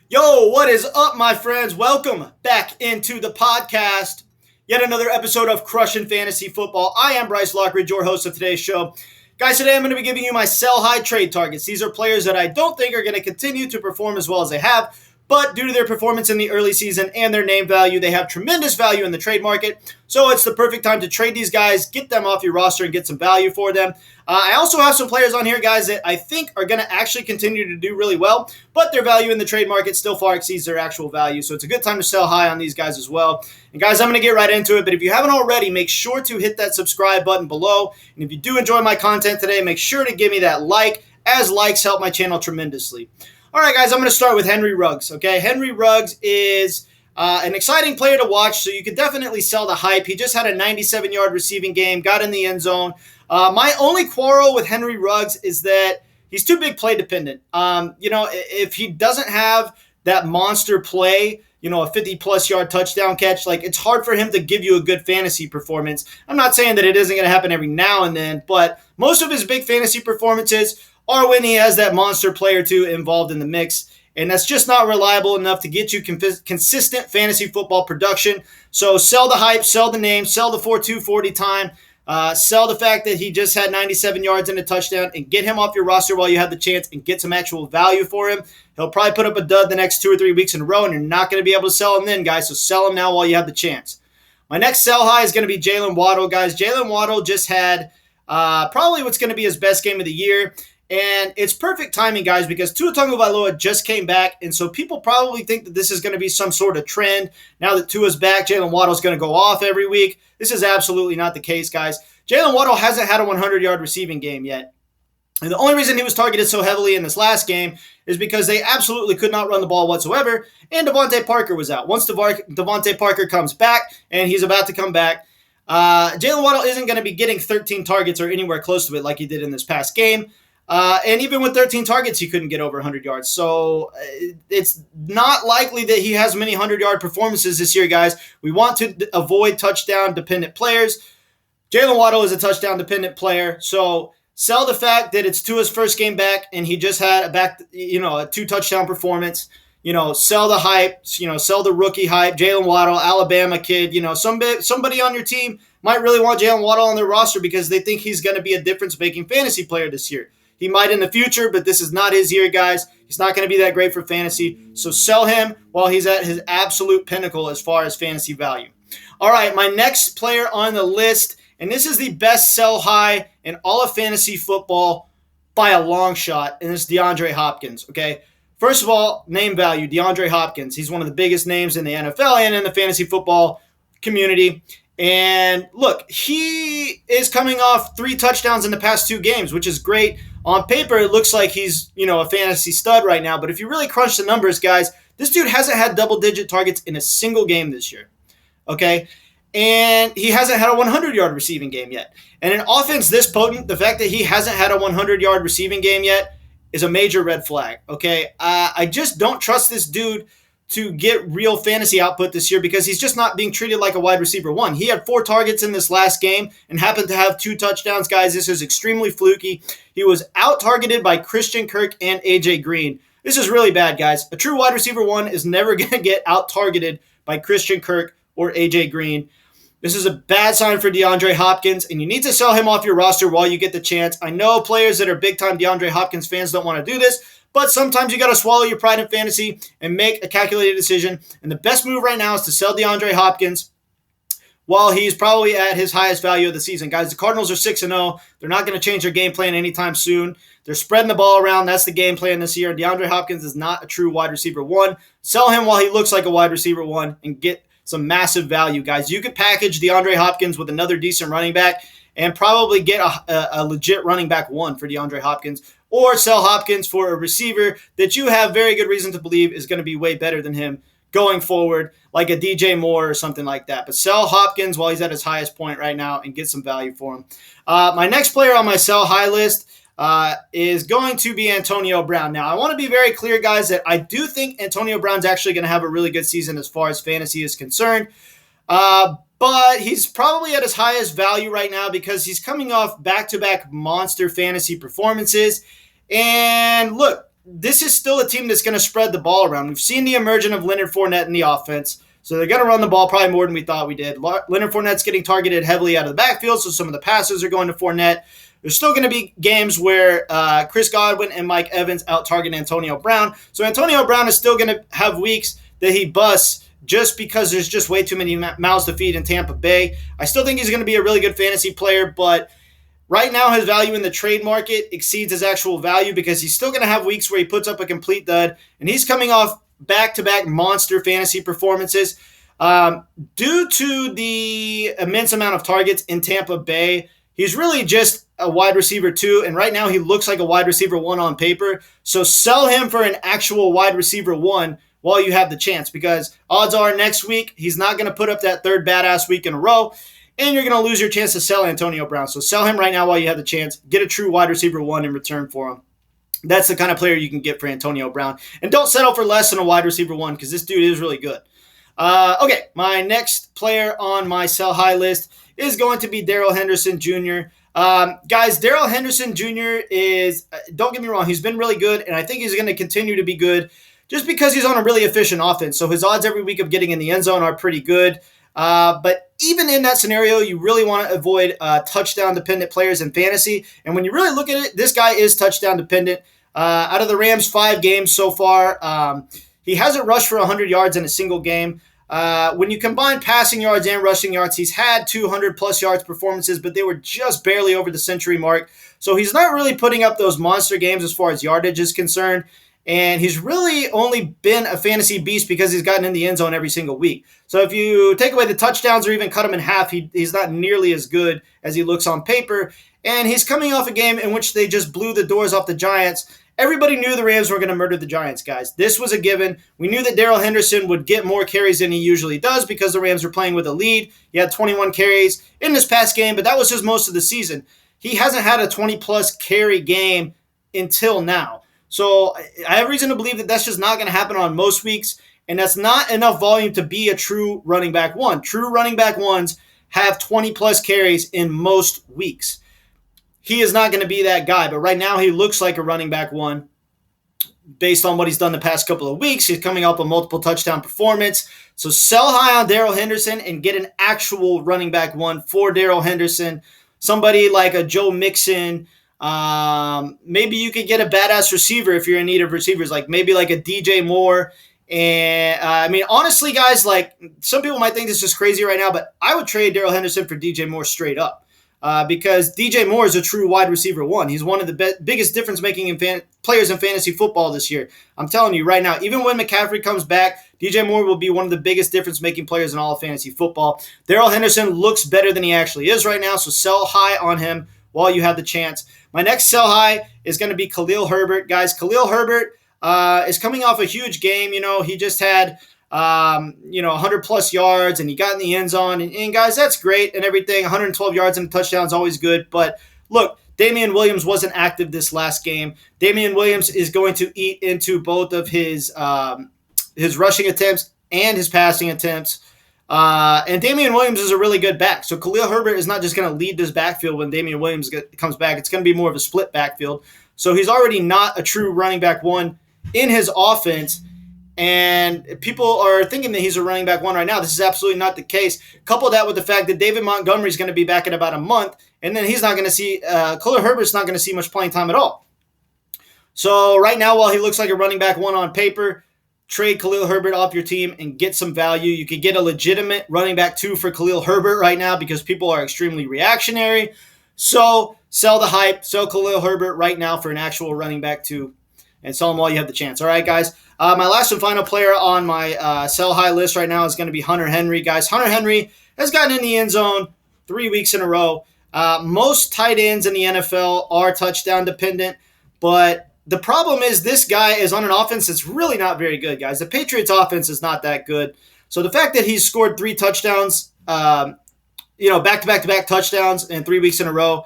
Yo, what is up, my friends? Welcome back into the podcast. Yet another episode of Crushing Fantasy Football. I am Bryce Lockridge, your host of today's show. Guys, today I'm going to be giving you my sell high trade targets. These are players that I don't think are going to continue to perform as well as they have, but due to their performance in the early season and their name value, they have tremendous value in the trade market. So it's the perfect time to trade these guys, get them off your roster, and get some value for them. I also have some players on here, guys, that I think are going to actually continue to do really well, but their value in the trade market still far exceeds their actual value. So it's a good time to sell high on these guys as well. And guys, I'm going to get right into it, but if you haven't already, make sure to hit that subscribe button below. And if you do enjoy my content today, make sure to give me that like, as likes help my channel tremendously. All right, guys, I'm going to start with Henry Ruggs, okay? Henry Ruggs is an exciting player to watch, so you could definitely sell the hype. He just had a 97-yard receiving game, got in the end zone. My only quarrel with Henry Ruggs is that he's too big play dependent. If he doesn't have that monster play, a 50-plus yard touchdown catch, it's hard for him to give you a good fantasy performance. I'm not saying that it isn't going to happen every now and then, but most of his big fantasy performances are when he has that monster play or two involved in the mix. And that's just not reliable enough to get you consistent fantasy football production. So sell the hype, sell the name, sell the 4.240 time, sell the fact that he just had 97 yards and a touchdown, and get him off your roster while you have the chance and get some actual value for him. He'll probably put up a dud the next 2 or 3 weeks in a row, and you're not going to be able to sell him then, guys. So sell him now while you have the chance. My next sell high is going to be Jaylen Waddle, guys. Jaylen Waddle just had probably what's going to be his best game of the year. And it's perfect timing, guys, because Tua Tagovailoa just came back, and so people probably think that this is going to be some sort of trend. Now that Tua's back, Jaylen Waddle's going to go off every week. This is absolutely not the case, guys. Jaylen Waddle hasn't had a 100-yard receiving game yet. And the only reason he was targeted so heavily in this last game is because they absolutely could not run the ball whatsoever, and Devontae Parker was out. Once Devontae Parker comes back, and he's about to come back, Jaylen Waddle isn't going to be getting 13 targets or anywhere close to it like he did in this past game. And even with 13 targets, he couldn't get over 100 yards. So it's not likely that he has many 100-yard performances this year, guys. We want to avoid touchdown-dependent players. Jaylen Waddle is a touchdown-dependent player. So sell the fact that it's Tua's first game back, and he just had a 2-touchdown performance. Sell the hype. Sell the rookie hype. Jaylen Waddle, Alabama kid. Somebody on your team might really want Jaylen Waddle on their roster because they think he's going to be a difference-making fantasy player this year. He might in the future, but this is not his year, guys. He's not going to be that great for fantasy. So sell him while he's at his absolute pinnacle as far as fantasy value. All right, my next player on the list, and this is the best sell high in all of fantasy football by a long shot, and it's DeAndre Hopkins, okay? First of all, name value, DeAndre Hopkins. He's one of the biggest names in the NFL and in the fantasy football community. And look, he is coming off 3 touchdowns in the past 2 games, which is great. On paper, it looks like he's, a fantasy stud right now. But if you really crunch the numbers, guys, this dude hasn't had double-digit targets in a single game this year, okay? And he hasn't had a 100-yard receiving game yet. And an offense this potent, the fact that he hasn't had a 100-yard receiving game yet is a major red flag, okay? I just don't trust this dude to get real fantasy output this year because he's just not being treated like a wide receiver one. He had 4 targets in this last game and happened to have 2 touchdowns, guys. This is extremely fluky. He was out-targeted by Christian Kirk and A.J. Green. This is really bad, guys. A true wide receiver one is never going to get out-targeted by Christian Kirk or A.J. Green. This is a bad sign for DeAndre Hopkins, and you need to sell him off your roster while you get the chance. I know players that are big-time DeAndre Hopkins fans don't want to do this, but sometimes you got to swallow your pride in fantasy and make a calculated decision. And the best move right now is to sell DeAndre Hopkins while he's probably at his highest value of the season. Guys, the Cardinals are 6-0. They're not going to change their game plan anytime soon. They're spreading the ball around. That's the game plan this year. DeAndre Hopkins is not a true wide receiver one. Sell him while he looks like a wide receiver one and get some massive value, guys. You could package DeAndre Hopkins with another decent running back and probably get a legit running back one for DeAndre Hopkins, or sell Hopkins for a receiver that you have very good reason to believe is going to be way better than him going forward, like a DJ Moore or something like that. But sell Hopkins while he's at his highest point right now and get some value for him. My next player on my sell high list is going to be Antonio Brown. Now, I want to be very clear, guys, that I do think Antonio Brown's actually going to have a really good season as far as fantasy is concerned. But he's probably at his highest value right now because he's coming off back-to-back monster fantasy performances. And look, this is still a team that's going to spread the ball around. We've seen the emergence of Leonard Fournette in the offense, so they're going to run the ball probably more than we thought we did. Leonard Fournette's getting targeted heavily out of the backfield, so some of the passes are going to Fournette. There's still going to be games where Chris Godwin and Mike Evans out-target Antonio Brown. So Antonio Brown is still going to have weeks that he busts just because there's just way too many mouths to feed in Tampa Bay. I still think he's going to be a really good fantasy player, but right now his value in the trade market exceeds his actual value because he's still going to have weeks where he puts up a complete dud, and he's coming off back-to-back monster fantasy performances. Due to the immense amount of targets in Tampa Bay, he's really just a wide receiver 2, and right now he looks like a wide receiver 1 on paper. So sell him for an actual wide receiver 1 while you have the chance, because odds are next week he's not going to put up that third badass week in a row, and you're going to lose your chance to sell Antonio Brown. So sell him right now while you have the chance. Get a true wide receiver 1 in return for him. That's the kind of player you can get for Antonio Brown. And don't settle for less than a wide receiver 1 because this dude is really good. Okay, my next player on my sell high list is going to be Darrell Henderson Jr. Guys, Darrell Henderson Jr. is, don't get me wrong, he's been really good, and I think he's going to continue to be good just because he's on a really efficient offense. So his odds every week of getting in the end zone are pretty good. But even in that scenario, you really want to avoid touchdown-dependent players in fantasy. And when you really look at it, this guy is touchdown-dependent. Out of the Rams' 5 games so far, he hasn't rushed for 100 yards in a single game. When you combine passing yards and rushing yards, he's had 200-plus yards performances, but they were just barely over the century mark. So he's not really putting up those monster games as far as yardage is concerned. And he's really only been a fantasy beast because he's gotten in the end zone every single week. So if you take away the touchdowns or even cut him in half, he's not nearly as good as he looks on paper. And he's coming off a game in which they just blew the doors off the Giants. Everybody knew the Rams were going to murder the Giants, guys. This was a given. We knew that Darrell Henderson would get more carries than he usually does because the Rams were playing with a lead. He had 21 carries in this past game, but that was just most of the season. He hasn't had a 20-plus carry game until now. So I have reason to believe that that's just not going to happen on most weeks, and that's not enough volume to be a true running back 1. True running back 1s have 20-plus carries in most weeks. He is not going to be that guy, but right now he looks like a running back 1 based on what he's done the past couple of weeks. He's coming up a multiple touchdown performance. So sell high on Darrell Henderson and get an actual running back 1 for Darrell Henderson. Somebody like a Joe Mixon. Maybe you could get a badass receiver if you're in need of receivers, like maybe like a DJ Moore. And I mean, honestly, guys, like some people might think this is crazy right now, but I would trade Darrell Henderson for DJ Moore straight up. Because DJ Moore is a true wide receiver 1. He's one of the biggest difference-making players in fantasy football this year. I'm telling you right now, even when McCaffrey comes back, DJ Moore will be one of the biggest difference-making players in all of fantasy football. Darrell Henderson looks better than he actually is right now, so sell high on him while you have the chance. My next sell high is going to be Khalil Herbert. Guys, Khalil Herbert is coming off a huge game. You know, he just had 100-plus yards, and he got in the end zone. And guys, that's great and everything. 112 yards and a touchdown is always good. But look, Damian Williams wasn't active this last game. Damian Williams is going to eat into both of his rushing attempts and his passing attempts. And Damian Williams is a really good back. So Khalil Herbert is not just going to lead this backfield when Damian Williams comes back. It's going to be more of a split backfield. So he's already not a true running back 1 in his offense. And people are thinking that he's a running back 1 right now. This is absolutely not the case. Couple that with the fact that David Montgomery is going to be back in about a month, and then he's not going to see Khalil Herbert's not going to see much playing time at all. So right now, while he looks like a running back 1 on paper, trade Khalil Herbert off your team and get some value. You could get a legitimate running back 2 for Khalil Herbert right now because people are extremely reactionary. So sell the hype, sell Khalil Herbert right now for an actual running back 2, and sell them while you have the chance. All right, guys. My last and final player on my sell high list right now is going to be Hunter Henry. Guys, Hunter Henry has gotten in the end zone 3 weeks in a row. Most tight ends in the NFL are touchdown dependent, but the problem is this guy is on an offense that's really not very good, guys. The Patriots offense is not that good. So the fact that he's scored 3 touchdowns, back-to-back touchdowns in 3 weeks in a row,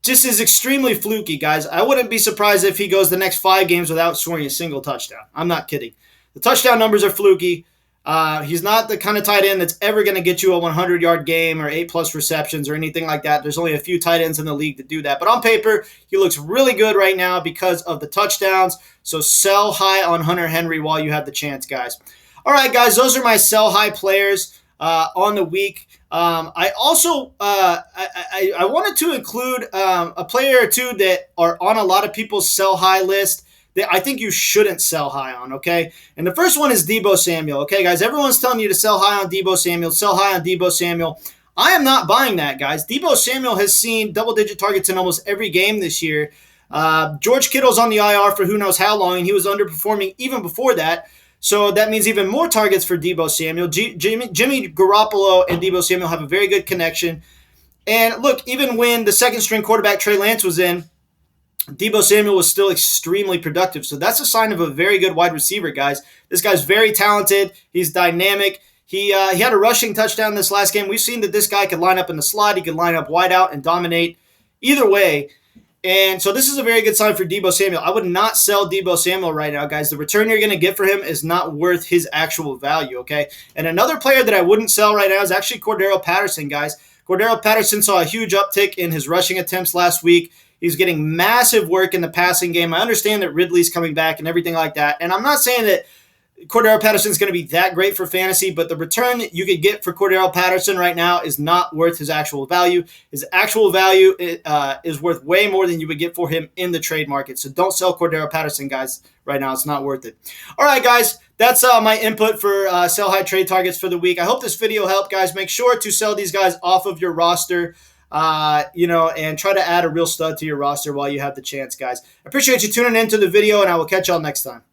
just is extremely fluky, guys. I wouldn't be surprised if he goes the next 5 games without scoring a single touchdown. I'm not kidding. The touchdown numbers are fluky. He's not the kind of tight end that's ever going to get you a 100-yard game or 8+ receptions or anything like that. There's only a few tight ends in the league that do that. But on paper, he looks really good right now because of the touchdowns. So sell high on Hunter Henry while you have the chance, guys. All right, guys, those are my sell high players on the week. I also I wanted to include a player or two that are on a lot of people's sell high list that I think you shouldn't sell high on, okay? And the first one is Deebo Samuel, okay, guys? Everyone's telling you to sell high on Deebo Samuel, sell high on Deebo Samuel. I am not buying that, guys. Deebo Samuel has seen double-digit targets in almost every game this year. George Kittle's on the IR for who knows how long, and he was underperforming even before that. So that means even more targets for Deebo Samuel. Jimmy Garoppolo and Deebo Samuel have a very good connection. And look, even when the second-string quarterback Trey Lance was in, Deebo Samuel was still extremely productive. So that's a sign of a very good wide receiver, guys. This guy's very talented. He's dynamic. He had a rushing touchdown this last game. We've seen that this guy could line up in the slot. He could line up wide out and dominate either way. And so this is a very good sign for Deebo Samuel. I would not sell Deebo Samuel right now, guys. The return you're going to get for him is not worth his actual value, okay? And another player that I wouldn't sell right now is actually Cordarrelle Patterson, guys. Cordarrelle Patterson saw a huge uptick in his rushing attempts last week. He's getting massive work in the passing game. I understand that Ridley's coming back and everything like that. And I'm not saying that Cordarrelle Patterson is going to be that great for fantasy, but the return that you could get for Cordarrelle Patterson right now is not worth his actual value. His actual value is worth way more than you would get for him in the trade market. So don't sell Cordarrelle Patterson, guys, right now. It's not worth it. All right, guys, that's my input for sell high trade targets for the week. I hope this video helped, guys. Make sure to sell these guys off of your roster. And try to add a real stud to your roster while you have the chance, guys. I appreciate you tuning into the video, and I will catch y'all next time.